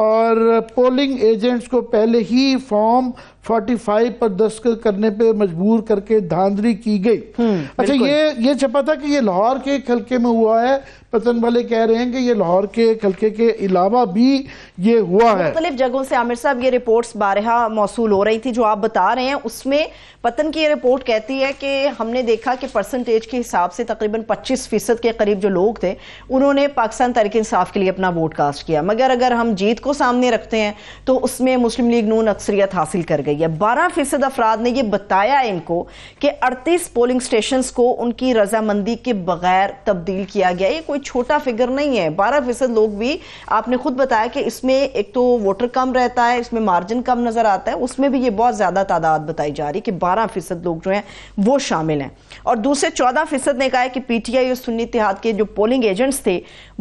اور polling agents کو پہلے ہی فارم 45 پر دستخط کرنے پہ مجبور کر کے دھاندلی کی گئی. اچھا یہ چھپا تھا کہ یہ لاہور کے ایک حلقے میں ہوا ہے. پتن والے کہہ رہے ہیں کہ یہ لاہور کے ایک حلقے کے علاوہ بھی یہ ہوا ہے. مختلف جگہوں سے عامر صاحب یہ رپورٹس بارہا موصول ہو رہی تھی جو آپ بتا رہے ہیں. اس میں پتن کی یہ رپورٹ کہتی ہے کہ ہم نے دیکھا کہ پرسنٹیج کے حساب سے تقریباً 25% کے قریب جو لوگ تھے انہوں نے پاکستان تحریک انصاف کے لیے اپنا ووٹ کاسٹ کیا. مگر اگر ہم جیت کو سامنے رکھتے ہیں تو اس میں مسلم لیگ نون اکثریت حاصل کر گئی ہے. 12% افراد نے یہ بتایا ان کو کہ 38 پولنگ سٹیشنز کو ان کی رضامندی کے بغیر تبدیل کیا گیا. یہ کوئی چھوٹا فگر نہیں ہے. 12% لوگ بھی آپ نے خود بتایا کہ اس میں ایک تو ووٹر کم رہتا ہے, اس میں مارجن کم نظر آتا ہے, اس میں بھی یہ بہت زیادہ تعداد بتائی جا رہی کہ 12% لوگ جو ہیں وہ شامل ہیں. اور دوسرے 14% نے کہا ہے کہ پی ٹی آئی اور سنی اتحاد کے جو پولنگ ایجنٹس تھے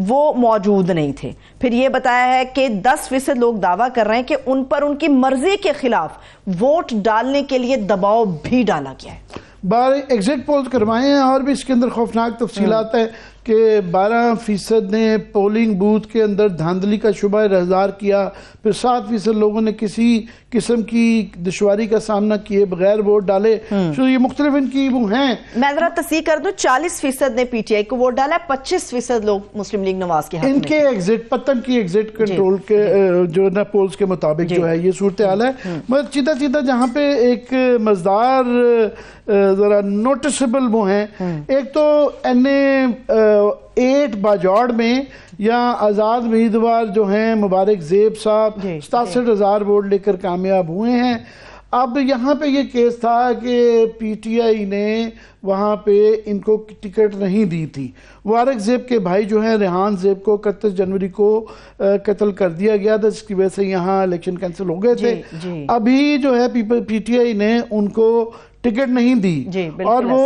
وہ موجود نہیں تھے. پھر یہ بتایا ہے کہ 10% لوگ دعویٰ کر رہے ہیں کہ ان پر ان کی مرضی کے خلاف ووٹ ڈالنے کے لیے دباؤ بھی ڈالا گیا ہے. 12 ایگزٹ پولز کروائے ہیں اور بھی اس کے اندر خوفناک تفصیلات ہیں کہ 12% نے پولنگ بوتھ کے اندر دھاندلی کا شبہ اظہار کیا. پھر 7% لوگوں نے کسی قسم کی دشواری کا سامنا کیے بغیر ووٹ ڈالے. تو یہ مختلف ان کی وہ ہیں. میں ذرا تصحیح کر دوں, 40% نے پی ٹی آئی کو ووٹ ڈالا ہے, 25% لوگ مسلم لیگ نواز کے حق میں. ان کے ایگزٹ پتن کی ایگزٹ کنٹرول کے جو نا پولز کے مطابق جو ہے یہ صورتحال ہے. مگر چیدہ جہاں پہ ایک مزدار ذرا نوٹسبل وہ ہیں. ایک تو این اے 8 باجوڑ میں یا آزاد امیدوار جو ہیں مبارک زیب صاحب 67,000 ووٹ لے کر کامیاب ہوئے ہیں. اب یہاں پہ یہ کیس تھا کہ پی ٹی آئی نے وہاں پہ ان کو ٹکٹ نہیں دی تھی. مبارک زیب کے بھائی جو ہیں ریحان زیب کو 31 جنوری کو قتل کر دیا گیا تھا, جس کی وجہ سے یہاں الیکشن کینسل ہو گئے تھے. ابھی جو ہے پی ٹی آئی نے ان کو ٹکٹ نہیں دی اور وہ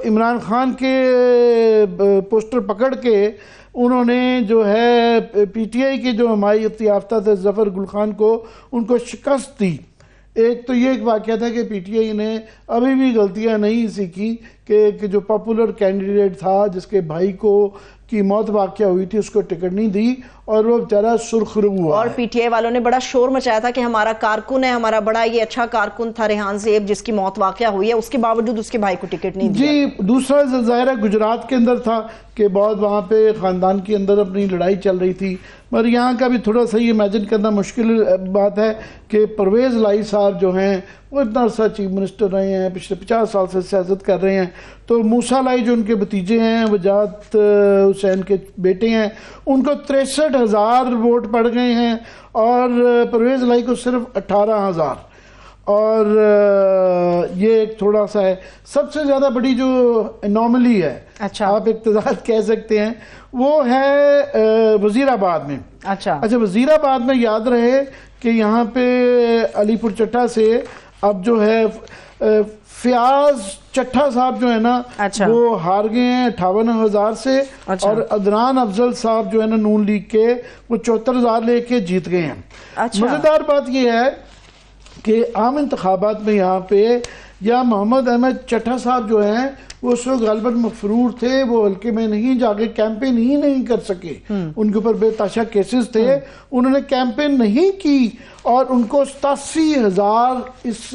عمران خان کے پوسٹر پکڑ کے انہوں نے جو ہے پی ٹی آئی کے جو حمایت یافتہ تھے ظفر گل خان کو ان کو شکست دی. ایک تو یہ ایک واقعہ تھا کہ پی ٹی آئی نے ابھی بھی غلطیاں نہیں سیکھی کہ جو پاپولر کینڈیڈیٹ تھا جس کے بھائی کو کی موت واقعہ ہوئی تھی اس کو ٹکٹ نہیں دی اور وہ بیچارہ سرخرو ہوا. اور پی ٹی آئی والوں نے بڑا شور مچایا تھا کہ ہمارا کارکن ہے, ہمارا بڑا یہ اچھا کارکن تھا ریحان زیب جس کی موت واقعہ ہوئی ہے, اس کے باوجود اس کے بھائی کو ٹکٹ نہیں دیا. جی دوسرا ظاہرہ گجرات کے اندر تھا کہ بہت وہاں پہ خاندان کے اندر اپنی لڑائی چل رہی تھی. مگر یہاں کا بھی تھوڑا سا یہ امیجن کرنا مشکل بات ہے کہ پرویز لائی صاحب جو ہیں وہ اتنا عرصہ چیف منسٹر رہے ہیں, پچھلے 50 سال سے سیاست کر رہے ہیں. تو موسیٰ لائی جو ان کے بھتیجے ہیں وجاہت حسین کے بیٹے ہیں, ان کو 63,000 ووٹ پڑ گئے ہیں اور پرویز لائی کو صرف 18,000. اور یہ ایک تھوڑا سا ہے. سب سے زیادہ بڑی جو انوملی ہے آپ اقتدار کہہ سکتے ہیں وہ ہے وزیر آباد میں. اچھا وزیر آباد میں یاد رہے کہ یہاں پہ علی پور چٹھا سے اب جو ہے فیاض چٹھا صاحب جو ہے نا وہ ہار گئے ہیں 58,000 سے اور عدنان افضل صاحب جو ہے نا نون لیگ کے وہ 74,000 لے کے جیت گئے ہیں. مزیدار بات یہ ہے کہ عام انتخابات میں یہاں پہ یا محمد احمد چٹھا صاحب جو ہیں وہ اس وقت غالباً مفرور تھے, وہ حلقے میں نہیں جا کے کیمپین ہی نہیں کر سکے. ان کے اوپر بے تحاشا کیسز تھے, انہوں نے کیمپین نہیں کی اور ان کو 87,000 اس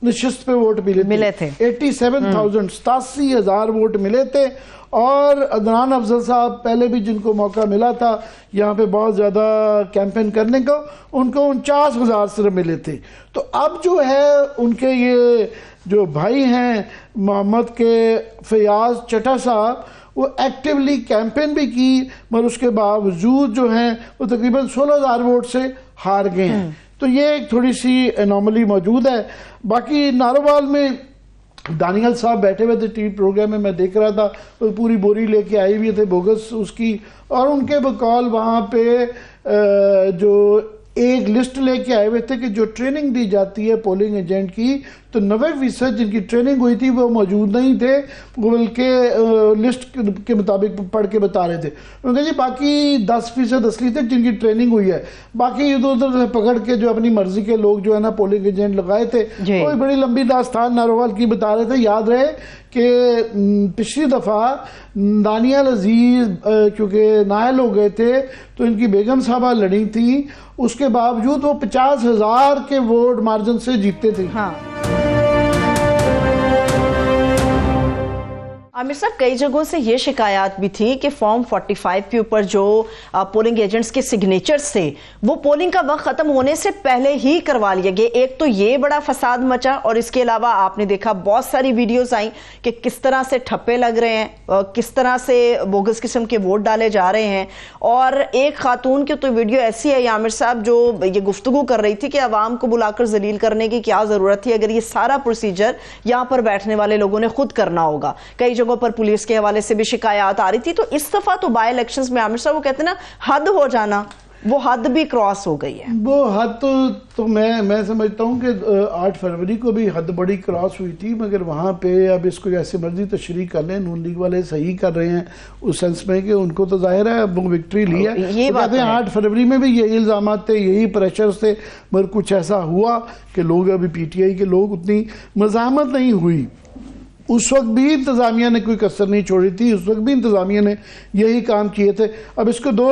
نشست پہ ووٹ ملے تھے. 87,000 87,000 ووٹ ملے تھے. اور عدنان افضل صاحب پہلے بھی جن کو موقع ملا تھا یہاں پہ بہت زیادہ کیمپین کرنے کو, ان کو 49,000 صرف ملے تھے. تو اب جو ہے ان کے یہ جو بھائی ہیں محمد کے فیاض چٹھا صاحب وہ ایکٹیولی کیمپین بھی کی مگر اس کے باوجود جو ہیں وہ تقریباً 16,000 ووٹ سے ہار گئے ہیں. تو یہ ایک تھوڑی سی انوملی موجود ہے. باقی ناروال میں دانیال صاحب بیٹھے ہوئے تھے ٹی وی پروگرام میں دیکھ رہا تھا, وہ پوری بوری لے کے آئے ہوئے تھے بوگس اس کی, اور ان کے بقول وہاں پہ جو ایک لسٹ لے کے آئے ہوئے تھے کہ جو ٹریننگ دی جاتی ہے پولنگ ایجنٹ کی تو 90% جن کی ٹریننگ ہوئی تھی وہ موجود نہیں تھے، وہ بلکہ لسٹ کے مطابق پڑھ کے بتا رہے تھے. انہوں نے کہا جی باقی 10% اصلی تھے جن کی ٹریننگ ہوئی ہے، باقی ادھر ادھر سے پکڑ کے جو اپنی مرضی کے لوگ جو ہے نا پولنگ ایجنٹ لگائے تھے. کوئی بڑی لمبی داستان ناروال کی بتا رہے تھے. یاد رہے کہ پچھلی دفعہ دانیال عزیز کیونکہ نائل ہو گئے تھے تو ان کی بیگم صاحبہ لڑی تھیں، اس کے باوجود وہ 50,000 کے ووٹ مارجن سے جیتے تھے. عامر صاحب کئی جگہوں سے یہ شکایات بھی تھی کہ فارم 45 کے اوپر جو پولنگ ایجنٹس کے سگنیچرز تھے وہ پولنگ کا وقت ختم ہونے سے پہلے ہی کروا لیے گئے. ایک تو یہ بڑا فساد مچا، اور اس کے علاوہ آپ نے دیکھا بہت ساری ویڈیوز آئیں کہ کس طرح سے ٹھپے لگ رہے ہیں، کس طرح سے بوگس قسم کے ووٹ ڈالے جا رہے ہیں. اور ایک خاتون کی تو ویڈیو ایسی ہے عامر صاحب جو یہ گفتگو کر رہی تھی کہ عوام کو بلا کر ذلیل کرنے کی کیا ضرورت تھی اگر یہ سارا پروسیجر یہاں پر بیٹھنے والے لوگوں نے خود کرنا ہوگا. کئی جگہوں پر پولیس کے حوالے سے بھی شکایات آ رہی تھی. تو اس دفعہ تو بائی الیکشنز میں عامر صاحب وہ کہتے ہیں نا حد ہو جانا، وہ حد بھی کراس ہو گئی ہے. وہ حد تو میں سمجھتا ہوں کہ 8 فروری کو بھی حد بڑی کراس ہوئی تھی، مگر وہاں پہ اب اس کو جیسے مرضی تشریح کر لیں، نون لیگ والے صحیح کر رہے ہیں اس سینس میں کہ ان کو تو ظاہر ہے اب وہ وکٹری لی ہے. یہ بات ہے 8 فروری میں بھی یہی الزامات تھے، یہی پریشرز تھے، مگر کچھ ایسا ہوا کہ لوگ ابھی پی ٹی آئی کے لوگ اتنی مزاحمت نہیں ہوئی. اس وقت بھی انتظامیہ نے کوئی کسر نہیں چھوڑی تھی، اس وقت بھی انتظامیہ نے یہی کام کیے تھے. اب اس کو 2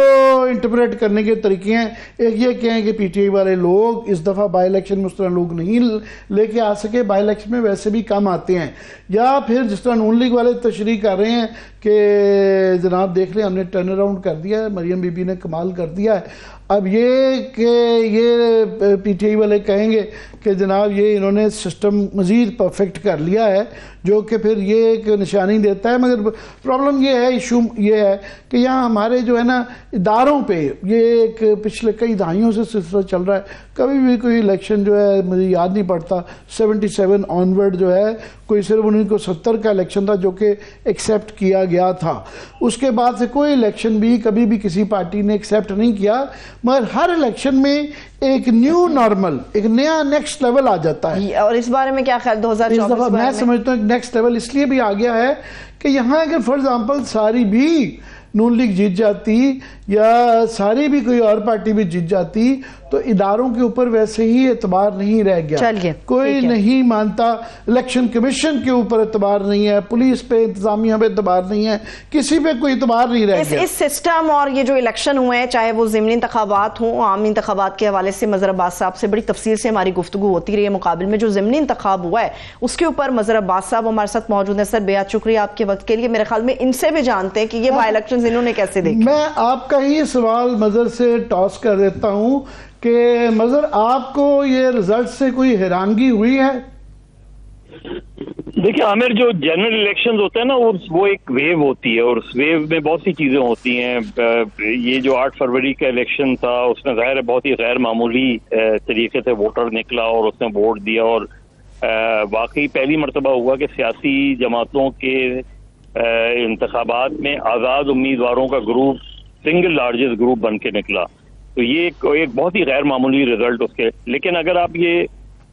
انٹرپریٹ کرنے کے طریقے ہیں. ایک یہ کہیں کہ پی ٹی آئی والے لوگ اس دفعہ بائی الیکشن میں اس طرح لوگ نہیں لے کے آ سکے، بائی الیکشن میں ویسے بھی کم آتے ہیں، یا پھر جس طرح نون لیگ والے تشریح کر رہے ہیں کہ جناب دیکھ لیں ہم نے ٹرن اراؤنڈ کر دیا ہے، مریم بی بی نے کمال کر دیا ہے. اب یہ کہ یہ پی ٹی آئی والے کہیں گے کہ جناب یہ انہوں نے سسٹم مزید پرفیکٹ کر لیا ہے، جو کہ پھر یہ ایک نشانی دیتا ہے. مگر پرابلم یہ ہے، ایشو یہ ہے کہ یہاں ہمارے جو ہے نا اداروں پہ یہ ایک پچھلے کئی دہائیوں سے سلسلہ چل رہا ہے. کبھی بھی کوئی الیکشن جو ہے مجھے یاد نہیں پڑتا 77 آنورڈ جو ہے کوئی صرف 1970 کا الیکشن تھا جو کہ ایکسیپٹ کیا گیا تھا. اس کے بعد سے کوئی الیکشن بھی کبھی بھی کسی پارٹی نے ایکسیپٹ نہیں کیا، مگر ہر الیکشن میں ایک نیو نارمل، ایک نیا نیکسٹ لیول آ جاتا ہے. اور اس بارے میں کیا خیال 2024 میں سمجھتا ہوں ایک نیکسٹ لیول اس لیے بھی آ گیا ہے کہ یہاں اگر فار ایگزامپل ساری بھی نون لیگ جیت جاتی یا ساری بھی کوئی اور پارٹی بھی جیت جاتی تو اداروں کے اوپر ویسے ہی اعتبار نہیں رہ گیا. کوئی نہیں مانتا، الیکشن کمیشن کے اوپر اعتبار نہیں ہے، پولیس پہ انتظامیہ پہ اعتبار نہیں ہے، کسی پہ کوئی اعتبار نہیں رہ گیا. اس سسٹم اور یہ جو الیکشن ہوئے ہیں چاہے وہ ضمنی انتخابات ہوں، عام انتخابات کے حوالے سے مظہر عباس صاحب سے بڑی تفصیل سے ہماری گفتگو ہوتی رہی ہے. مقابل میں جو ضمنی انتخاب ہوا ہے اس کے اوپر مظہر عباس صاحب ہمارے ساتھ موجود ہیں. سر بہت شکریہ آپ کے وقت کے لیے. میرے خیال میں ان سے بھی جانتے ہیں کہ یہ بائی الیکشنز انہوں نے کیسے دیکھے. میں آپ کا ہی سوال مظہر سے ٹاس کر دیتا ہوں کہ مظہر آپ کو یہ رزلٹ سے کوئی حیرانگی ہوئی ہے؟ دیکھیں عامر، جو جنرل الیکشنز ہوتے ہیں نا وہ ایک ویو ہوتی ہے اور اس ویو میں بہت سی چیزیں ہوتی ہیں. یہ جو 8 فروری کا الیکشن تھا اس میں ظاہر ہے بہت ہی غیر معمولی طریقے سے ووٹر نکلا اور اس نے ووٹ دیا، اور واقعی پہلی مرتبہ ہوا کہ سیاسی جماعتوں کے انتخابات میں آزاد امیدواروں کا گروپ سنگل لارجسٹ گروپ بن کے نکلا. تو یہ ایک بہت ہی غیر معمولی رزلٹ اس کے. لیکن اگر آپ یہ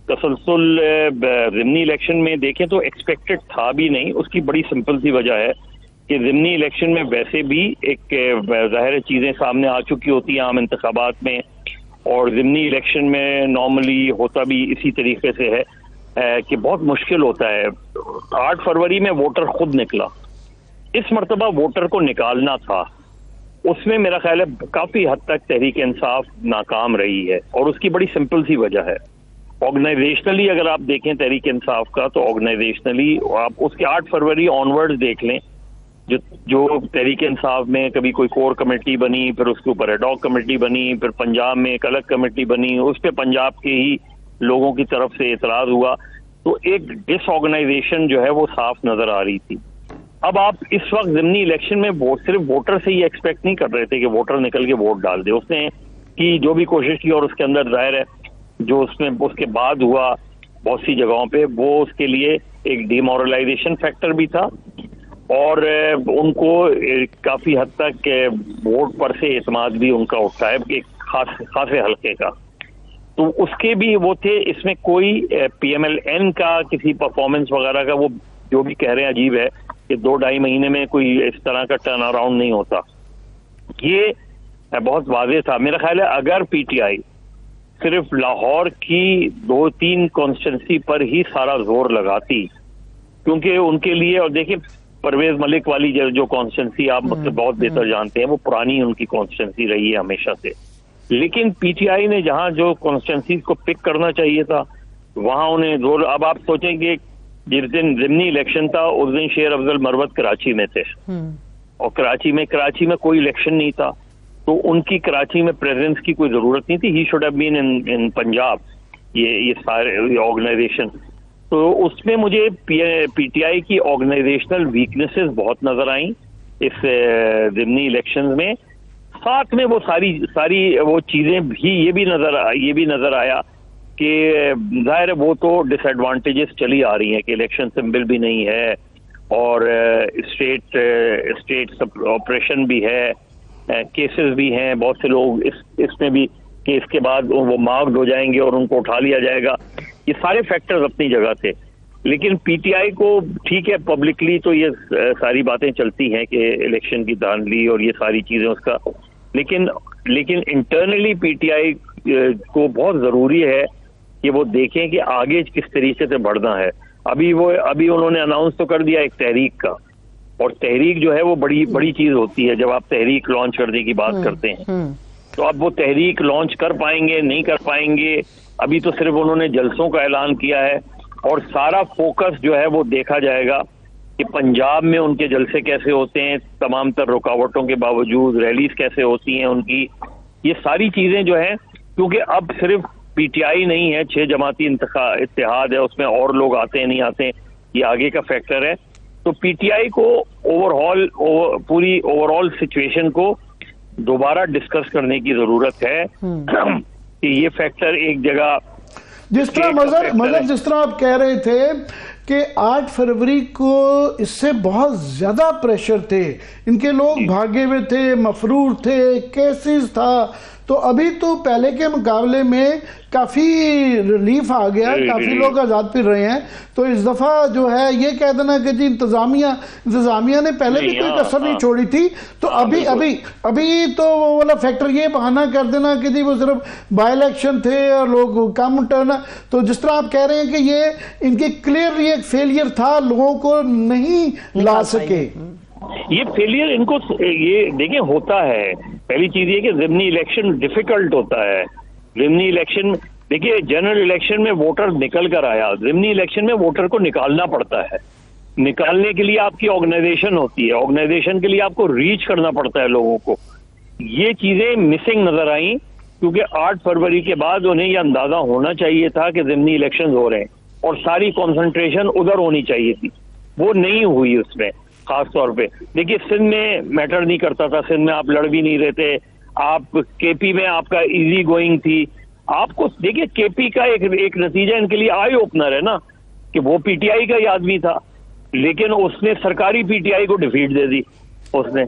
تسلسل ضمنی الیکشن میں دیکھیں تو ایکسپیکٹڈ تھا بھی نہیں. اس کی بڑی سمپل سی وجہ ہے کہ ضمنی الیکشن میں ویسے بھی ایک ظاہر چیزیں سامنے آ چکی ہوتی ہیں عام انتخابات میں، اور ضمنی الیکشن میں نارملی ہوتا بھی اسی طریقے سے ہے کہ بہت مشکل ہوتا ہے. 8 فروری میں ووٹر خود نکلا، اس مرتبہ ووٹر کو نکالنا تھا. اس میں میرا خیال ہے کافی حد تک تحریک انصاف ناکام رہی ہے، اور اس کی بڑی سمپل سی وجہ ہے. آرگنائزیشنلی اگر آپ دیکھیں تحریک انصاف کا تو آرگنائزیشنلی آپ اس کے 8 فروری آنورڈ دیکھ لیں جو تحریک انصاف میں کبھی کوئی کور کمیٹی بنی، پھر اس کے اوپر ایڈ ہاک کمیٹی بنی، پھر پنجاب میں ایک الگ کمیٹی بنی، اس پہ پنجاب کے ہی لوگوں کی طرف سے اعتراض ہوا. تو ایک ڈس آرگنائزیشن جو ہے وہ صاف نظر آ رہی تھی. اب آپ اس وقت ضمنی الیکشن میں صرف ووٹر سے یہ ایکسپیکٹ نہیں کر رہے تھے کہ ووٹر نکل کے ووٹ ڈال دے. اس نے کی جو بھی کوشش کی، اور اس کے اندر ظاہر ہے جو اس میں اس کے بعد ہوا بہت سی جگہوں پہ وہ اس کے لیے ایک ڈیمورلائزیشن فیکٹر بھی تھا، اور ان کو کافی حد تک ووٹ پر سے اعتماد بھی ان کا اٹھتا ہے ایک خاصے حلقے کا. تو اس کے بھی وہ تھے. اس میں کوئی PMLN کا کسی پرفارمنس وغیرہ کا وہ جو بھی کہہ رہے ہیں عجیب ہے کہ 2-2.5 مہینے میں کوئی اس طرح کا ٹرن اراؤنڈ نہیں ہوتا. یہ بہت واضح تھا. میرا خیال ہے اگر PTI صرف لاہور کی 2-3 کانسٹیٹنسی پر ہی سارا زور لگاتی, کیونکہ ان کے لیے, اور دیکھیں پرویز ملک والی جو کانسٹیٹنسی آپ مجھ سے بہت بہتر جانتے ہیں, وہ پرانی ان کی کانسٹیٹنسی رہی ہے ہمیشہ سے. لیکن PTI نے جہاں جو کانسٹیٹنسیز کو پک کرنا چاہیے تھا وہاں انہیں زور. اب آپ سوچیں کہ جس دن ضمنی الیکشن تھا اس دن شیر افضل مروت کراچی میں تھے, اور کراچی میں کوئی الیکشن نہیں تھا, تو ان کی کراچی میں پریزنس کی کوئی ضرورت نہیں تھی. ہی شوڈ ہیو بین ان پنجاب, یہ سارے آرگنائزیشن. تو اس میں مجھے PTI کی آرگنائزیشنل ویکنیسز بہت نظر آئیں اس ضمنی الیکشنز میں. ساتھ میں وہ ساری وہ چیزیں بھی یہ بھی نظر آیا کہ ظاہر ہے وہ تو ڈس ایڈوانٹیجز چلی آ رہی ہیں کہ الیکشن سمبل بھی نہیں ہے, اور اسٹیٹ آپریشن بھی ہے, کیسز بھی ہیں, بہت سے لوگ اس میں بھی کہ اس کے بعد وہ مارکڈ ہو جائیں گے اور ان کو اٹھا لیا جائے گا. یہ سارے فیکٹرز اپنی جگہ تھے. لیکن PTI کو ٹھیک ہے پبلکلی تو یہ ساری باتیں چلتی ہیں کہ الیکشن کی دھاندلی اور یہ ساری چیزیں اس کا, لیکن انٹرنلی PTI کو بہت ضروری ہے کہ وہ دیکھیں کہ آگے کس طریقے سے بڑھنا ہے. ابھی انہوں نے اناؤنس تو کر دیا ایک تحریک کا, اور تحریک جو ہے وہ بڑی چیز ہوتی ہے جب آپ تحریک لانچ کرنے کی بات کرتے ہیں. تو اب وہ تحریک لانچ کر پائیں گے نہیں کر پائیں گے, ابھی تو صرف انہوں نے جلسوں کا اعلان کیا ہے, اور سارا فوکس جو ہے وہ دیکھا جائے گا کہ پنجاب میں ان کے جلسے کیسے ہوتے ہیں, تمام تر رکاوٹوں کے باوجود ریلیز کیسے ہوتی ہیں ان کی. یہ ساری چیزیں جو ہیں, کیونکہ اب صرف PTI نہیں ہے, 6 جماعتی اتحاد ہے, اس میں اور لوگ آتے ہیں نہیں آتے ہیں, یہ آگے کا فیکٹر ہے. تو PTI کو پوری اوور آل سچویشن کو دوبارہ ڈسکس کرنے کی ضرورت ہے کہ یہ فیکٹر ایک جگہ, جس طرح مظہر جس طرح آپ کہہ رہے تھے کہ 8 فروری کو اس سے بہت زیادہ پریشر تھے, ان کے لوگ بھاگے ہوئے تھے, مفرور تھے, کیسز تھا, تو ابھی تو پہلے کے مقابلے میں کافی ریلیف آ گیا, کافی لوگ آزاد پھر رہے ہیں. تو اس دفعہ جو ہے یہ کہہ دینا کہ جی انتظامیہ نے پہلے بھی کوئی کسر نہیں چھوڑی تھی, تو ابھی تو وہ والا فیکٹر یہ بہانہ کر دینا کہ جی وہ صرف بائی الیکشن تھے اور لوگ کم ٹرن. تو جس طرح آپ کہہ رہے ہیں کہ یہ ان کی کلیئرلی ایک فیلئر تھا, لوگوں کو نہیں لا سکے. یہ فیلئر ان کو یہ دیکھیں ہوتا ہے. پہلی چیز یہ کہ ضمنی الیکشن ڈیفیکلٹ ہوتا ہے. ضمنی الیکشن دیکھیے جنرل الیکشن میں ووٹر نکل کر آیا, ضمنی الیکشن میں ووٹر کو نکالنا پڑتا ہے. نکالنے کے لیے آپ کی آرگنائزیشن ہوتی ہے, آرگنائزیشن کے لیے آپ کو ریچ کرنا پڑتا ہے لوگوں کو. یہ چیزیں مسنگ نظر آئیں کیونکہ 8 فروری کے بعد انہیں یہ اندازہ ہونا چاہیے تھا کہ ضمنی الیکشن ہو رہے ہیں اور ساری کنسنٹریشن ادھر ہونی چاہیے تھی, وہ نہیں ہوئی. اس میں خاص طور پہ دیکھیے سندھ میں میٹر نہیں کرتا تھا, سندھ میں آپ لڑ بھی نہیں رہے تھے, آپ KP میں آپ کا ایزی گوئنگ تھی. آپ کو دیکھیے KP کا ایک نتیجہ ان کے لیے آئی اوپنر ہے نا کہ وہ PTI کا ہی آدمی تھا, لیکن اس نے سرکاری PTI کو ڈیفیٹ دے دی اس نے.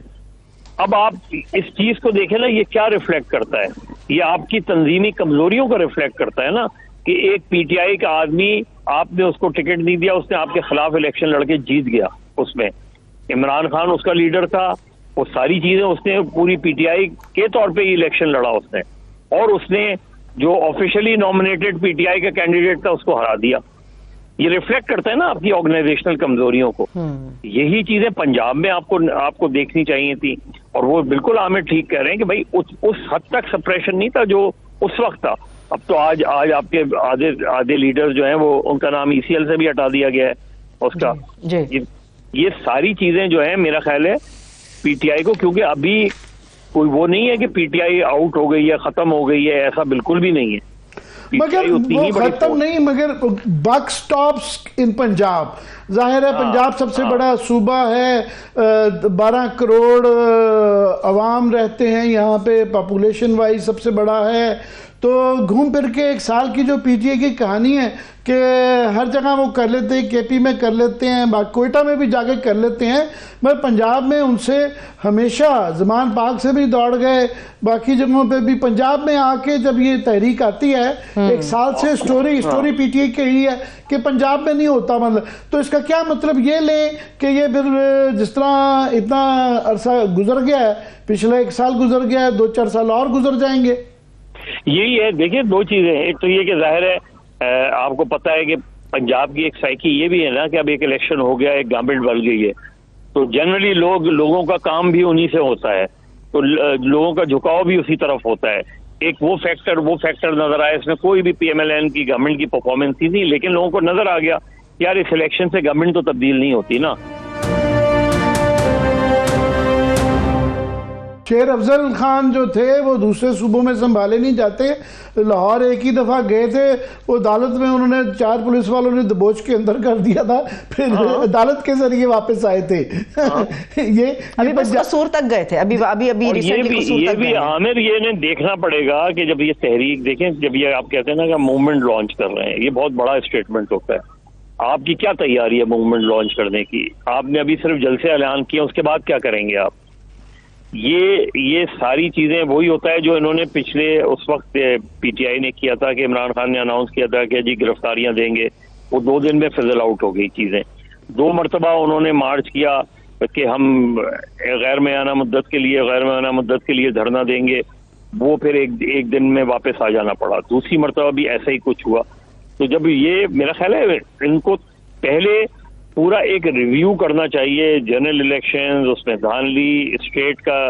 اب آپ اس چیز کو دیکھیں نا, یہ کیا ریفلیکٹ کرتا ہے, یہ آپ کی تنظیمی کمزوریوں کو ریفلیکٹ کرتا ہے نا کہ ایک PTI کا آدمی, آپ نے اس کو ٹکٹ نہیں دیا, اس نے آپ کے خلاف الیکشن لڑ کے جیت گیا. اس میں عمران خان اس کا لیڈر تھا, وہ ساری چیزیں اس نے پوری PTI کے طور پہ ہی الیکشن لڑا اس نے, اور اس نے جو آفیشلی نامنیٹڈ PTI کا کینڈیڈیٹ تھا اس کو ہرا دیا. یہ ریفلیکٹ کرتا ہے نا آپ کی آرگنائزیشنل کمزوریوں کو. یہی چیزیں پنجاب میں آپ کو دیکھنی چاہیے تھی, اور وہ بالکل عامر ٹھیک کہہ رہے ہیں کہ بھائی اس حد تک سپریشن نہیں تھا جو اس وقت تھا. اب تو آج آپ کے آدھے لیڈر جو ہیں وہ ان کا نام ECL سے بھی ہٹا دیا گیا ہے اس کا. یہ ساری چیزیں جو ہیں میرا خیال ہے PTI کو, کیونکہ ابھی کوئی وہ نہیں ہے کہ PTI آؤٹ ہو گئی ہے, ختم ہو گئی ہے, ایسا بالکل بھی نہیں ہے. مگر وہ ختم نہیں, مگر بک سٹاپس ان پنجاب, ظاہر ہے پنجاب سب سے بڑا صوبہ ہے, 12 کروڑ عوام رہتے ہیں یہاں پہ, پاپولیشن وائز سب سے بڑا ہے, تو گھوم پھر کے ایک سال کی جو پی ٹی اے کی کہانی ہے کہ ہر جگہ وہ کر لیتے ہیں، کے پی میں کر لیتے ہیں، کوئٹہ میں بھی جا کے کر لیتے ہیں، مگر پنجاب میں ان سے ہمیشہ زمان پاک سے بھی دوڑ گئے، باقی جگہوں پہ بھی۔ پنجاب میں آ کے جب یہ تحریک آتی ہے ایک سال سے سٹوری پی ٹی اے کی یہی ہے کہ پنجاب میں نہیں ہوتا، مطلب تو اس کا کیا مطلب یہ لیں کہ یہ پھر جس طرح اتنا عرصہ گزر گیا ہے، پچھلا ایک سال گزر گیا ہے، 2-4 سال اور گزر جائیں گے؟ یہی ہے، دیکھیں دو چیزیں ہیں، ایک تو یہ کہ ظاہر ہے آپ کو پتا ہے کہ پنجاب کی ایک سائیکی یہ بھی ہے نا کہ اب ایک الیکشن ہو گیا، ایک گورنمنٹ بن گئی ہے، تو جنرلی لوگوں کا کام بھی انہی سے ہوتا ہے، تو لوگوں کا جھکاؤ بھی اسی طرف ہوتا ہے۔ ایک وہ فیکٹر نظر آیا، اس میں کوئی بھی پی ایم ایل این کی گورنمنٹ کی پرفارمنس ہی نہیں، لیکن لوگوں کو نظر آ گیا یار اس الیکشن سے گورنمنٹ تو تبدیل نہیں ہوتی نا۔ شیر افضل خان جو تھے وہ دوسرے صوبوں میں سنبھالے نہیں جاتے، لاہور ایک ہی دفعہ گئے تھے، وہ عدالت میں انہوں نے 4 پولیس والوں نے دبوچ کے اندر کر دیا تھا، پھر عدالت کے ذریعے واپس آئے تھے۔ ابھی بس قصور تک گئے تھے، ابھی یہ بھی عامر یہ انہیں دیکھنا پڑے گا کہ جب یہ تحریک دیکھیں، جب یہ آپ کہتے ہیں نا کہ موومنٹ لانچ کر رہے ہیں، یہ بہت بڑا اسٹیٹمنٹ ہوتا ہے۔ آپ کی کیا تیاری ہے موومنٹ لانچ کرنے کی؟ آپ نے ابھی صرف جلسے اعلان کیا، اس کے بعد کیا کریں گے آپ؟ یہ ساری چیزیں وہی ہوتا ہے جو انہوں نے پچھلے اس وقت پی ٹی آئی نے کیا تھا کہ عمران خان نے اناؤنس کیا تھا کہ جی گرفتاریاں دیں گے، وہ 2 دن میں فضل آؤٹ ہو گئی چیزیں۔ 2 مرتبہ انہوں نے مارچ کیا کہ ہم غیر معینہ مدت کے لیے دھرنا دیں گے، وہ پھر ایک دن میں واپس آ جانا پڑا۔ دوسری مرتبہ بھی ایسا ہی کچھ ہوا۔ تو جب یہ میرا خیال ہے ان کو پہلے پورا ایک ریویو کرنا چاہیے، جنرل الیکشنز، اس میں دھاندلی، اسٹیٹ کا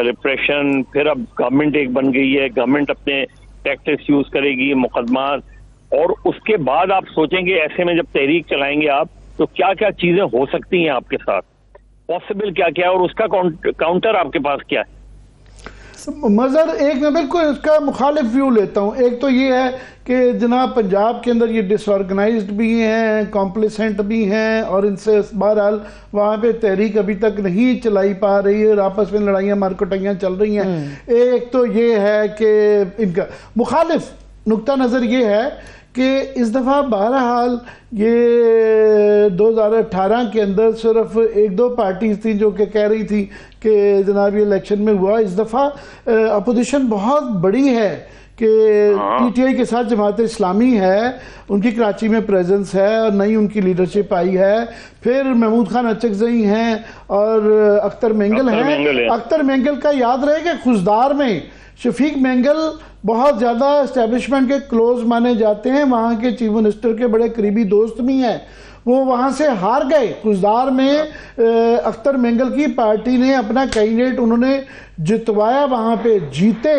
ریپریشن، پھر اب گورنمنٹ ایک بن گئی ہے، گورنمنٹ اپنے ٹیکٹکس یوز کرے گی، مقدمات، اور اس کے بعد آپ سوچیں گے ایسے میں جب تحریک چلائیں گے آپ تو کیا کیا چیزیں ہو سکتی ہیں آپ کے ساتھ، پاسبل کیا کیا، اور اس کا کاؤنٹر آپ کے پاس کیا ہے۔ مظہر ایک میں بالکل اس کا مخالف ویو لیتا ہوں۔ ایک تو یہ ہے کہ جناب پنجاب کے اندر یہ ڈس آرگنائزڈ بھی ہیں، کمپلیسنٹ بھی ہیں، اور ان سے بہرحال وہاں پہ تحریک ابھی تک نہیں چلائی پا رہی ہے، اور آپس میں لڑائیاں مارکٹائیاں چل رہی ہیں۔ ایک تو یہ ہے کہ ان کا مخالف نقطہ نظر یہ ہے کہ اس دفعہ بہرحال یہ 2018 کے اندر صرف 1-2 پارٹیز تھیں جو کہ کہہ رہی تھی کہ جناب یہ الیکشن میں ہوا۔ اس دفعہ اپوزیشن بہت بڑی ہے کہ پی ٹی آئی کے ساتھ جماعت اسلامی ہے، ان کی کراچی میں پریزنس ہے اور نئی ان کی لیڈرشپ آئی ہے، پھر محمود خان اچکزئی ہیں اور اختر مینگل ہیں۔ اختر مینگل کا یاد رہے کہ خزدار میں شفیق مینگل بہت زیادہ اسٹیبلشمنٹ کے کلوز مانے جاتے ہیں، وہاں کے چیف منسٹر کے بڑے قریبی دوست بھی ہیں، وہ وہاں سے ہار گئے۔ خزدار میں اختر مینگل کی پارٹی نے اپنا کینڈیڈیٹ انہوں نے جتوایا، وہاں پہ جیتے۔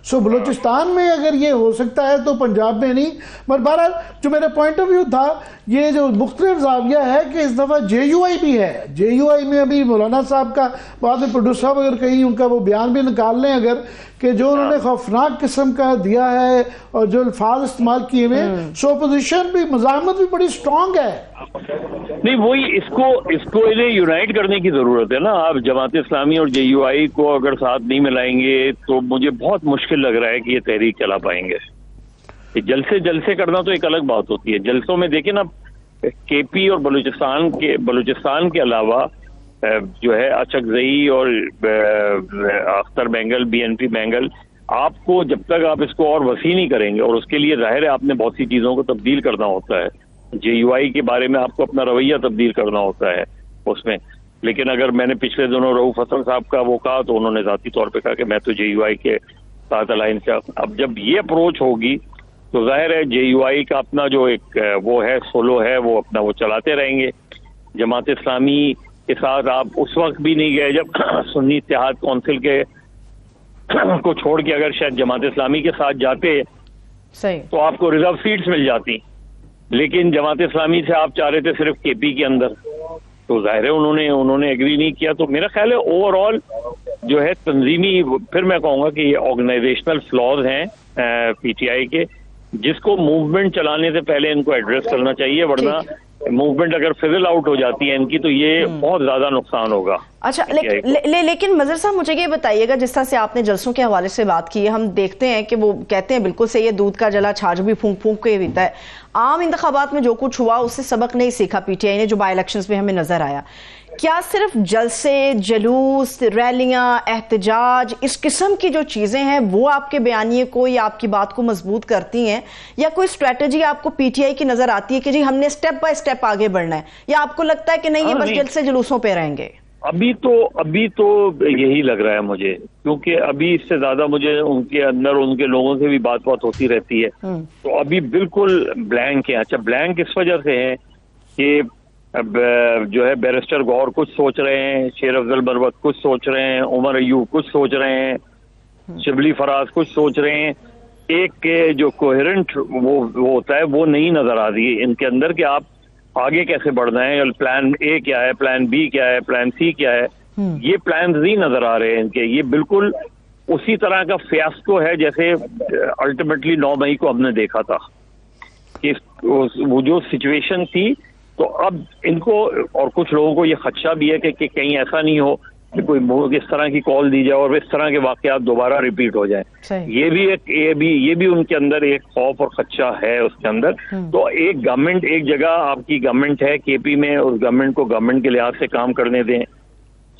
سو بلوچستان میں اگر یہ ہو سکتا ہے تو پنجاب میں نہیں۔ مگر بہرحال جو میرا پوائنٹ آف ویو تھا یہ جو مختلف زاویہ ہے کہ اس دفعہ جے یو آئی بھی ہے، جے یو آئی میں ابھی مولانا صاحب کا بعد میں پروڈیوسر صاحب اگر کہیں ان کا وہ بیان بھی نکال لیں اگر کہ جو انہوں نے خوفناک قسم کا دیا ہے اور جو الفاظ استعمال کیے ہوئے، سو اپوزیشن بھی مزاحمت بھی بڑی سٹرونگ ہے۔ نہیں وہی اس کو انہیں یونائٹ کرنے کی ضرورت ہے نا۔ آپ جماعت اسلامی اور جے یو آئی کو اگر ساتھ نہیں ملائیں گے تو مجھے بہت مشکل لگ رہا ہے کہ یہ تحریک چلا پائیں گے۔ جلسے کرنا تو ایک الگ بات ہوتی ہے، جلسوں میں دیکھیں نا کے پی اور بلوچستان کے علاوہ جو ہے اچکزئی اور Akhtar Mengal, B N P Mengal, آپ کو جب تک آپ اس کو اور وسیع نہیں کریں گے، اور اس کے لیے ظاہر ہے آپ نے بہت سی چیزوں کو تبدیل کرنا ہوتا ہے، جے یو آئی کے بارے میں آپ کو اپنا رویہ تبدیل کرنا ہوتا ہے اس میں۔ لیکن اگر میں نے پچھلے دنوں رؤوف حسن صاحب کا وہ کہا تو انہوں نے ذاتی طور پہ کہا کہ میں تو جے یو آئی کے ساتھ الائنس کا، اب جب یہ اپروچ ہوگی تو ظاہر ہے جے یو آئی کا اپنا جو ایک وہ ہے سولو ہے وہ اپنا وہ چلاتے رہیں گے۔ جماعت اسلامی کے ساتھ آپ اس وقت بھی نہیں گئے جب سنی اتحاد کونسل کے کو چھوڑ کے اگر شاید جماعت اسلامی کے ساتھ جاتے تو آپ کو ریزرو سیٹس مل جاتی، لیکن جماعت اسلامی سے آپ چاہ رہے تھے صرف کے پی کے اندر، تو ظاہر ہے انہوں نے ایگری نہیں کیا۔ تو میرا خیال ہے اوور آل جو ہے تنظیمی، پھر میں کہوں گا کہ یہ آرگنائزیشنل فلاز ہیں پی ٹی آئی کے، جس کو موومنٹ چلانے سے پہلے ان کو ایڈریس کرنا چاہیے، ورنہ موومنٹ اگر فزل آؤٹ ہو جاتی ہے ان کی تو یہ بہت زیادہ نقصان ہوگا. اچھا لیکن مظہر صاحب مجھے یہ بتائیے گا، جس طرح سے آپ نے جلسوں کے حوالے سے بات کی ہے، ہم دیکھتے ہیں کہ وہ کہتے ہیں بالکل صحیح ہے، دودھ کا جلا چھاچھ بھی پھونک پھونک کے پیتا ہے. عام انتخابات میں جو کچھ ہوا اس سے سبق نہیں سیکھا پی ٹی آئی نے، جو بائی الیکشنز میں ہمیں نظر آیا. کیا صرف جلسے، جلوس، ریلیاں، احتجاج، اس قسم کی جو چیزیں ہیں وہ آپ کے بیانیے کو یا آپ کی بات کو مضبوط کرتی ہیں، یا کوئی اسٹریٹجی آپ کو پی ٹی آئی کی نظر آتی ہے کہ جی ہم نے سٹیپ بائی سٹیپ آگے بڑھنا ہے، یا آپ کو لگتا ہے کہ نہیں یہ بس جلسے جلوسوں پہ رہیں گے؟ ابھی تو یہی لگ رہا ہے مجھے، کیونکہ ابھی اس سے زیادہ مجھے ان کے اندر ان کے لوگوں سے بھی بات ہوتی رہتی ہے. تو ابھی بالکل بلینک ہے. اچھا بلینک اس وجہ سے ہے کہ اب جو ہے بیرسٹر گور کچھ سوچ رہے ہیں، شیر افضل مروت کچھ سوچ رہے ہیں، عمر ایوب کچھ سوچ رہے ہیں، شبلی فراز کچھ سوچ رہے ہیں. ایک جو کوہرنٹ وہ ہوتا ہے وہ نہیں نظر آ رہی ہے ان کے اندر کہ آپ آگے کیسے بڑھنا ہے، پلان اے کیا ہے، پلان بی کیا ہے، پلان سی کیا ہے. یہ پلانز نہیں نظر آ رہے ہیں ان کے. یہ بالکل اسی طرح کا فیاسکو ہے جیسے الٹیمیٹلی 9 مئی کو ہم نے دیکھا تھا کہ وہ جو سچویشن تھی. تو اب ان کو اور کچھ لوگوں کو یہ خدشہ بھی ہے کہ کہیں ایسا نہیں ہو کہ کوئی اس طرح کی کال دی جائے اور اس طرح کے واقعات دوبارہ ریپیٹ ہو جائیں. یہ بھی ان کے اندر ایک خوف اور خدشہ ہے اس کے اندر. تو ایک گورنمنٹ، ایک جگہ آپ کی گورنمنٹ ہے کے پی میں، اس گورنمنٹ کو گورنمنٹ کے لحاظ سے کام کرنے دیں.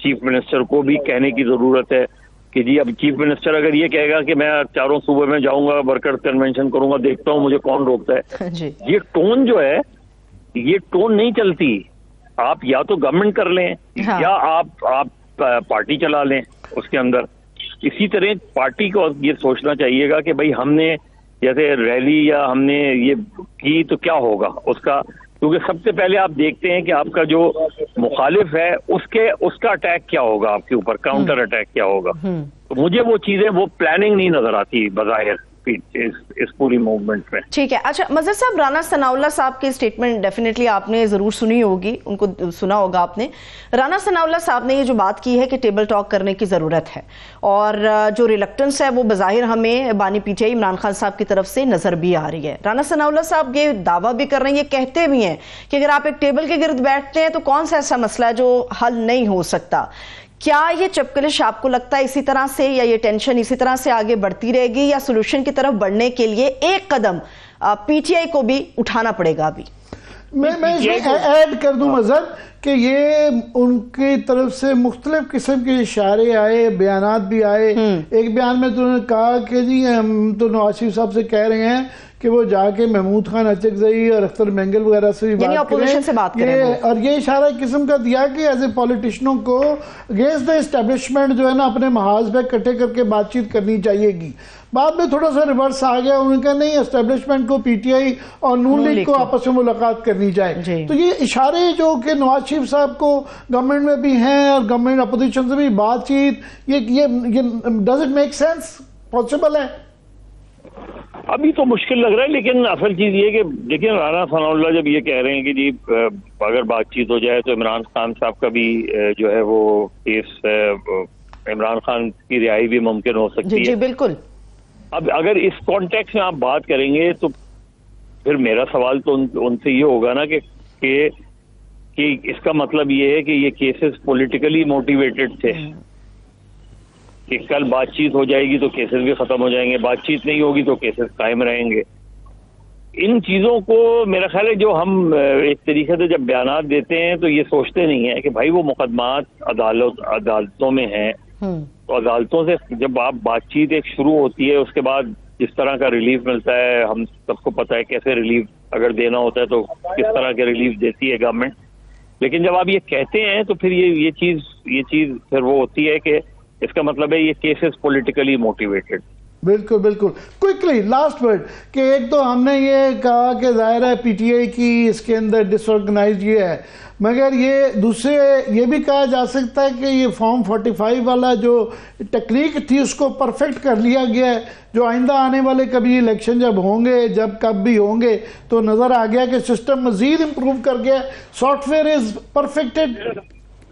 چیف منسٹر کو بھی کہنے کی ضرورت ہے کہ جی اب چیف منسٹر اگر یہ کہے گا کہ میں 4 صوبے میں جاؤں گا، ورکرز کنونشن کروں گا، دیکھتا ہوں مجھے کون روکتا ہے. یہ ٹون جو ہے، یہ ٹون نہیں چلتی. آپ یا تو گورنمنٹ کر لیں یا آپ پارٹی چلا لیں اس کے اندر. اسی طرح پارٹی کو یہ سوچنا چاہیے گا کہ بھائی ہم نے جیسے ریلی یا ہم نے یہ کی تو کیا ہوگا اس کا، کیونکہ سب سے پہلے آپ دیکھتے ہیں کہ آپ کا جو مخالف ہے اس کا اٹیک کیا ہوگا آپ کے اوپر، کاؤنٹر اٹیک کیا ہوگا. تو مجھے وہ چیزیں، وہ پلاننگ نہیں نظر آتی بظاہر اس پوری موومنٹ میں. ٹھیک ہے. اچھا مظہر صاحب، رانا ثناء اللہ صاحب کی اسٹیٹمنٹ ڈیفینیٹلی آپ نے ضرور سنی ہوگی، ان کو سنا ہوگا آپ نے. رانا ثناء اللہ صاحب نے یہ جو بات کی ہے کہ ٹیبل ٹاک کرنے کی ضرورت ہے، اور جو ریلکٹنس ہے وہ بظاہر ہمیں بانی P T I Imran Khan صاحب کی طرف سے نظر بھی آ رہی ہے. رانا ثناء اللہ صاحب یہ دعویٰ بھی کر رہے ہیں، یہ کہتے بھی ہیں کہ اگر آپ ایک ٹیبل کے گرد بیٹھتے ہیں تو کون سا ایسا مسئلہ ہے جو حل نہیں ہو سکتا. کیا یہ چپکلش آپ کو لگتا ہے اسی طرح سے، یا یہ ٹینشن اسی طرح سے آگے بڑھتی رہے گی، یا سولوشن کی طرف بڑھنے کے لیے ایک قدم پی ٹی آئی کو بھی اٹھانا پڑے گا ابھی؟ میں اس میں ایڈ کر دوں مظہر کہ یہ ان کی طرف سے مختلف قسم کے اشارے آئے، بیانات بھی آئے. ایک بیان میں تو انہوں نے کہا کہ جی ہم تو نواز شریف صاحب سے کہہ رہے ہیں کہ وہ جا کے محمود خان اچکزئی اور اختر مینگل وغیرہ سے بھی بات کریں، اور یہ اشارہ قسم کا دیا کہ ایز اے پولیٹیشنوں کو اگینسٹ دا اسٹیبلشمنٹ جو ہے نا اپنے محاذ پہ اکٹھے کر کے بات چیت کرنی چاہیے گی. بعد میں تھوڑا سا ریورس آ گیا، انہوں نے کہا نہیں، اسٹیبلشمنٹ کو پی ٹی آئی اور نون لیگ کو آپس میں ملاقات کرنی چاہیے. تو یہ اشارے جو کہ نواز شریف صاحب کو گورنمنٹ میں بھی ہیں اور گورنمنٹ اپوزیشن سے بھی بات چیت، یہ does it make sense, possible ہے؟ ابھی تو مشکل لگ رہا ہے، لیکن اصل چیز یہ کہ دیکھیں رانا ثناء اللہ جب یہ کہہ رہے ہیں کہ جی اگر بات چیت ہو جائے تو عمران خان صاحب کا بھی جو ہے وہ کیس، عمران خان کی رہائی بھی ممکن ہو سکتی ہے. جی بالکل. اب اگر اس کانٹیکس میں آپ بات کریں گے تو پھر میرا سوال تو ان سے یہ ہوگا نا کہ اس کا مطلب یہ ہے کہ یہ کیسز پولیٹیکلی موٹیویٹڈ تھے کہ کل بات چیت ہو جائے گی تو کیسز بھی ختم ہو جائیں گے، بات چیت نہیں ہوگی تو کیسز قائم رہیں گے. ان چیزوں کو میرا خیال ہے جو ہم ایک طریقے سے جب بیانات دیتے ہیں تو یہ سوچتے نہیں ہیں کہ بھائی وہ مقدمات عدالتوں میں ہیں، تو عدالتوں سے جب آپ بات چیت ایک شروع ہوتی ہے، اس کے بعد جس طرح کا ریلیف ملتا ہے، ہم سب کو پتہ ہے کیسے ریلیف اگر دینا ہوتا ہے تو کس طرح کے ریلیف دیتی ہے گورنمنٹ. لیکن جب آپ یہ کہتے ہیں تو پھر یہ چیز پھر وہ ہوتی ہے کہ اس کا مطلب ہے یہ کیسز پولیٹیکلی موٹیویٹڈ. بالکل بالکل. کوئکلی لاسٹ ورڈ کہ ایک تو ہم نے یہ کہا کہ ظاہر ہے پی ٹی آئی کی اس کے اندر ڈس آرگنائزڈ یہ ہے، مگر یہ دوسرے یہ بھی کہا جا سکتا ہے کہ یہ فارم 45 والا جو ٹیکنیک تھی اس کو پرفیکٹ کر لیا گیا ہے، جو آئندہ آنے والے کبھی الیکشن جب ہوں گے، جب کب بھی ہوں گے، تو نظر آ گیا کہ سسٹم مزید امپروو کر گیا، سافٹ ویئر از پرفیکٹڈ.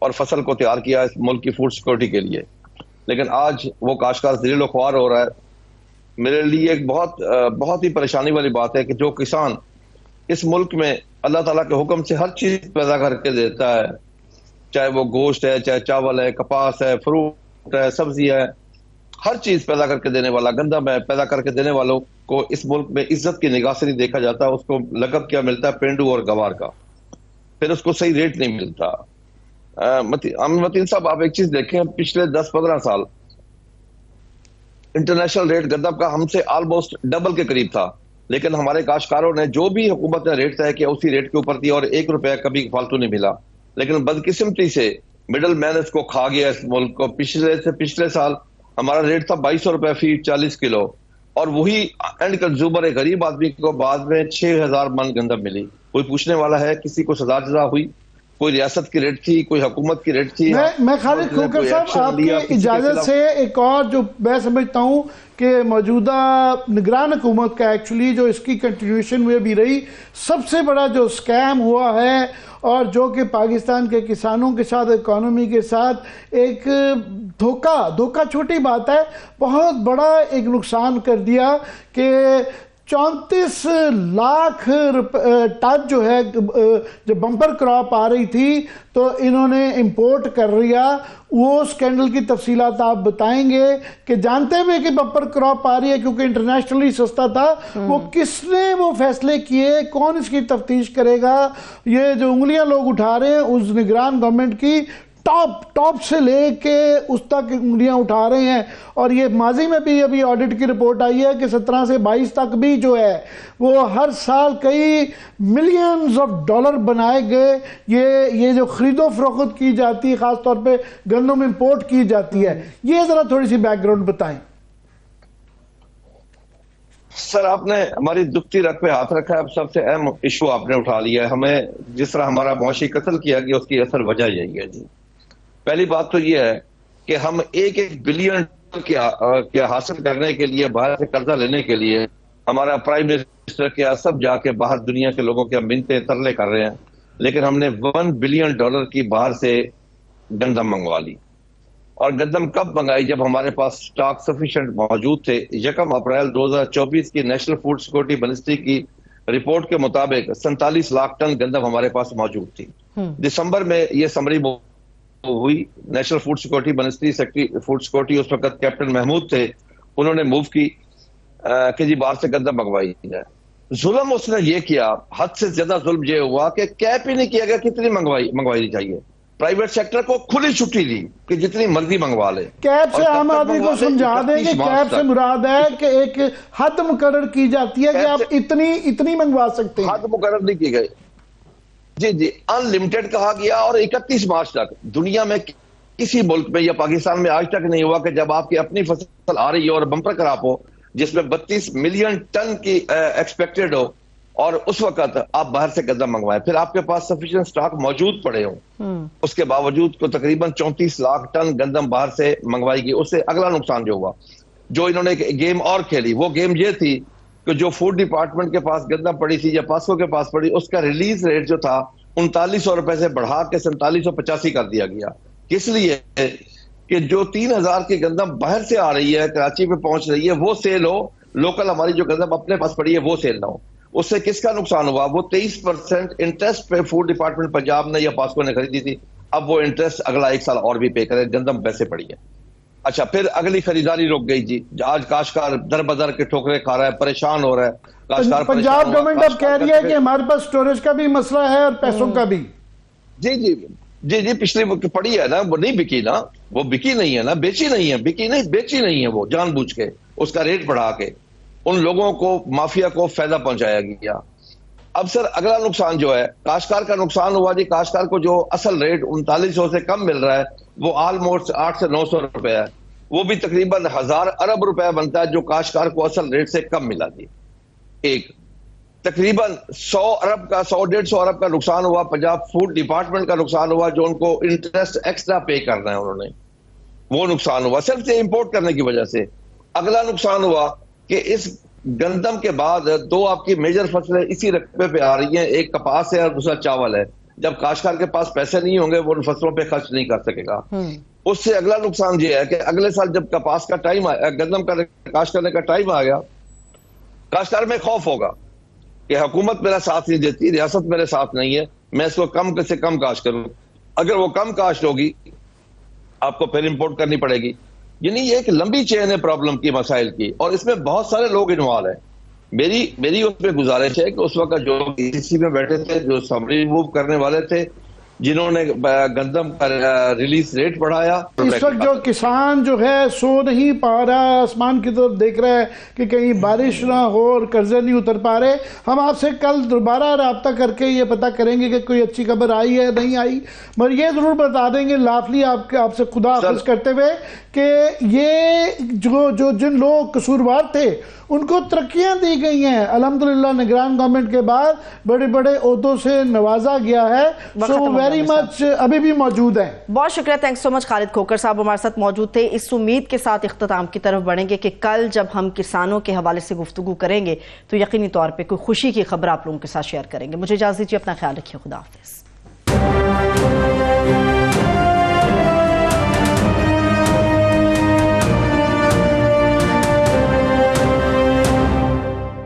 اور فصل کو تیار کیا اس ملک کی فوڈ سیکورٹی کے لیے. لیکن آج وہ کاشتکار ذلیل و خوار ہو رہا ہے. میرے لیے ایک بہت ہی پریشانی والی بات ہے کہ جو کسان اس ملک میں اللہ تعالیٰ کے حکم سے ہر چیز پیدا کر کے دیتا ہے, چاہے وہ گوشت ہے, چاہے چاول ہے, کپاس ہے, فروٹ ہے, سبزی ہے, ہر چیز پیدا کر کے دینے والا, گندم ہے, پیدا کر کے دینے والوں کو اس ملک میں عزت کی نگاہ سے نہیں دیکھا جاتا. اس کو لقب کیا ملتا ہے؟ پینڈو اور گوار کا. پھر اس کو صحیح ریٹ نہیں ملتا. متین صاحب, آپ ایک چیز دیکھیں, پچھلے 10-15 سال انٹرنیشنل ریٹ گندم کا ہم سے آلموسٹ ڈبل کے قریب تھا, لیکن ہمارے کاشتکاروں نے جو بھی حکومت نے ریٹ طے کیا اسی ریٹ کے اوپر دیا اور 1 روپیہ کبھی فالتو نہیں ملا. لیکن بدقسمتی سے مڈل مین اس کو کھا گیا اس ملک کو. پچھلے سال ہمارا ریٹ تھا 2200 روپے فی 40 کلو, اور وہی اینڈ کنزیومر غریب آدمی کو بعد میں 6000 من گندم ملی. کوئی پوچھنے والا ہے؟ کسی کو سزا جزا ہوئی؟ کوئی ریاست کی ریٹ تھی, کوئی حکومت کی ریٹ تھی؟ میں خالد کھوکھر صاحب آپ کی اجازت سے ایک اور جو میں سمجھتا ہوں کہ موجودہ نگران حکومت کا ایکچولی جو اس کی کنٹینیوشن میں بھی رہی سب سے بڑا جو سکیم ہوا ہے, اور جو کہ پاکستان کے کسانوں کے ساتھ, اکانومی کے ساتھ ایک دھوکہ چھوٹی بات ہے, بہت بڑا ایک نقصان کر دیا کہ 34 لاکھ ٹن جو ہے جب بمپر کراپ آ رہی تھی تو انہوں نے امپورٹ کر لیا. وہ سکینڈل کی تفصیلات آپ بتائیں گے کہ جانتے ہوئے کہ بمپر کراپ آ رہی ہے کیونکہ انٹرنیشنلی سستا تھا, وہ کس نے وہ فیصلے کیے, کون اس کی تفتیش کرے گا؟ یہ جو انگلیاں لوگ اٹھا رہے ہیں اس نگران گورنمنٹ کی ٹاپ سے لے کے اس تک انگلیاں اٹھا رہے ہیں. اور یہ ماضی میں بھی ابھی آڈٹ کی رپورٹ آئی ہے کہ 17 سے 22 تک بھی جو ہے وہ ہر سال کئی ملینز آف ڈالر بنائے گئے. یہ جو خرید و فروخت کی جاتی ہے, خاص طور پہ گندم امپورٹ کی جاتی ہے, یہ ذرا تھوڑی سی بیک گراؤنڈ بتائیں. سر, آپ نے ہماری دکھتی رگ پہ ہاتھ رکھا ہے. اب سب سے اہم ایشو آپ نے اٹھا لیا ہے. ہمیں جس طرح ہمارا معاشی قتل کیا گیا اس کی اصل وجہ یہی ہے جی. پہلی بات تو یہ ہے کہ ہم 1 بلین کیا حاصل کرنے کے لیے, باہر سے قرضہ لینے کے لیے ہمارا پرائم منسٹر کیا سب جا کے باہر دنیا کے لوگوں کے منتیں ترلے کر رہے ہیں, لیکن ہم نے $1 بلین کی باہر سے گندم منگوا لی. اور گندم کب منگائی؟ جب ہمارے پاس سٹاک سفیشینٹ موجود تھے. 1 اپریل 2024 کی نیشنل فوڈ سیکورٹی منسٹری کی رپورٹ کے مطابق 47 لاکھ ٹن گندم ہمارے پاس موجود تھی. دسمبر میں یہ سمری ہوئی, national food security ministry secretary food security اس وقت کیپٹن محمود تھے, انہوں نے موو کی کہ جی باہر سے گندم منگوائی جائے. ظلم اس نے یہ کیا, حد سے زیادہ ظلم یہ ہوا کہ کیپ ہی نہیں کیا گیا کتنی منگوائی چاہیے. پرائیویٹ سیکٹر کو کھلی چھٹی دی کہ جتنی مرضی منگوا لے. کیپ سے عام آدمی کو سمجھا دیں کہ کیپ سے مراد ہے کہ ایک حد مقرر کی جاتی ہے کہ آپ اتنی منگوا سکتے ہیں. حد مقرر نہیں کی گئی جی, ان لمیٹڈ کہا گیا. اور 31 مارچ تک دنیا میں کسی ملک میں یا پاکستان میں آج تک نہیں ہوا کہ جب آپ کی اپنی فصل آ رہی ہے اور بمپر کراپ ہو جس میں 32 ملین ٹن کی ایکسپیکٹڈ ہو, اور اس وقت آپ باہر سے گندم منگوائیں, پھر آپ کے پاس سفیشینٹ سٹاک موجود پڑے ہوں, اس کے باوجود کو تقریباً 34 لاکھ ٹن گندم باہر سے منگوائی گئی. اس سے اگلا نقصان جو ہوا, جو انہوں نے ایک گیم اور کھیلی, وہ گیم یہ تھی کہ جو فوڈ ڈپارٹمنٹ کے پاس گندم پڑی تھی یا پاسکو کے پاس پڑی, اس کا ریلیز ریٹ جو تھا 3900 روپے سے بڑھا کے 4785 کر دیا گیا. کس لیے کہ جو 3000 کی گندم باہر سے آ رہی ہے, کراچی پہ پہنچ رہی ہے, وہ سیل ہو, لوکل ہماری جو گندم اپنے پاس پڑی ہے وہ سیل نہ ہو. اس سے کس کا نقصان ہوا؟ وہ 23% انٹرسٹ پہ فوڈ ڈپارٹمنٹ پنجاب نے یا پاسکو نے خریدی تھی, اب وہ انٹرسٹ اگلا 1 سال اور بھی پے کرے, گندم پیسے پڑی ہے. اچھا, پھر اگلی خریداری رک گئی جی. آج کاشتکار در بدر کے ٹھوکرے کھا رہا ہے, پریشان ہو رہا ہے. پنجاب گورنمنٹ اب کہہ رہی ہے کہ ہمارے پاس سٹوریج کا بھی مسئلہ ہے اور پیسوں کا بھی. جی پچھلی پڑی ہے نا, وہ نہیں بکی نا, وہ بکی نہیں ہے نا, بیچی نہیں ہے, وہ جان بوجھ کے اس کا ریٹ بڑھا کے ان لوگوں کو, مافیا کو فائدہ پہنچایا گیا. اب سر اگلا نقصان جو ہے کاشتکار کا نقصان ہوا جی. کاشتکار کو جو اصل ریٹ 3900 سے کم مل رہا ہے وہ آلموسٹ 800 سے 900 روپے ہے, وہ بھی تقریباً 1000 ارب روپے بنتا ہے جو کاشتکار کو اصل ریٹ سے کم ملا جی. ایک تقریباً 100-150 ارب کا نقصان ہوا. پنجاب فوڈ ڈپارٹمنٹ کا نقصان ہوا, جو ان کو انٹرسٹ ایکسٹرا پے کرنا ہے انہوں نے, وہ نقصان ہوا صرف سے امپورٹ کرنے کی وجہ سے. اگلا نقصان ہوا کہ اس گندم کے بعد 2 آپ کی میجر فصلیں اسی رقبے پہ آ رہی ہیں, ایک کپاس ہے اور دوسرا چاول ہے. جب کاشتکار کے پاس پیسے نہیں ہوں گے وہ ان فصلوں پہ خرچ نہیں کر سکے گا. اس سے اگلا نقصان یہ ہے کہ اگلے سال جب کپاس کا ٹائم گندم کا کاشت کرنے کا ٹائم آ گیا, کاشتکار میں خوف ہوگا کہ حکومت میرا ساتھ نہیں دیتی, ریاست میرے ساتھ نہیں ہے, میں اس کو کم سے کم کاشت کروں. اگر وہ کم کاشت ہوگی آپ کو پھر امپورٹ کرنی پڑے گی. یعنی یہ ایک لمبی چین ہے پرابلم کی, مسائل کی, اور اس میں بہت سارے لوگ انوالو ہیں. میری اس پہ گزارش ہے کہ اس وقت جو ECC میں بیٹھے تھے, جو سمری موو کرنے والے تھے, جنہوں نے گندم کا ریلیز ریٹ بڑھایا, اس وقت جو کسان جو ہے سو نہیں پا رہا, آسمان کی طرف دیکھ رہا ہے کہ کہیں بارش نہ ہو اور قرضے نہیں اتر پا رہے. ہم آپ سے کل دوبارہ رابطہ کر کے یہ پتہ کریں گے کہ کوئی اچھی خبر آئی ہے نہیں آئی, مگر یہ ضرور بتا دیں گے لافلی آپ سے خدا حافظ کرتے ہوئے کہ یہ جو جن لوگ قصوروار تھے ان کو ترقیاں دی گئی ہیں. الحمدللہ نگران گورنمنٹ کے بعد بڑے بڑے عہدوں سے نوازا گیا ہے. سو ویری مچ ابھی بھی موجود ہیں. بہت شکریہ, تھینکس سو مچ. خالد کھوکھر صاحب ہمارے ساتھ موجود تھے. اس امید کے ساتھ اختتام کی طرف بڑھیں گے کہ کل جب ہم کسانوں کے حوالے سے گفتگو کریں گے تو یقینی طور پہ کوئی خوشی کی خبر آپ لوگوں کے ساتھ شیئر کریں گے. مجھے اجازت دیجیے, اپنا خیال رکھیے, خدا حافظ.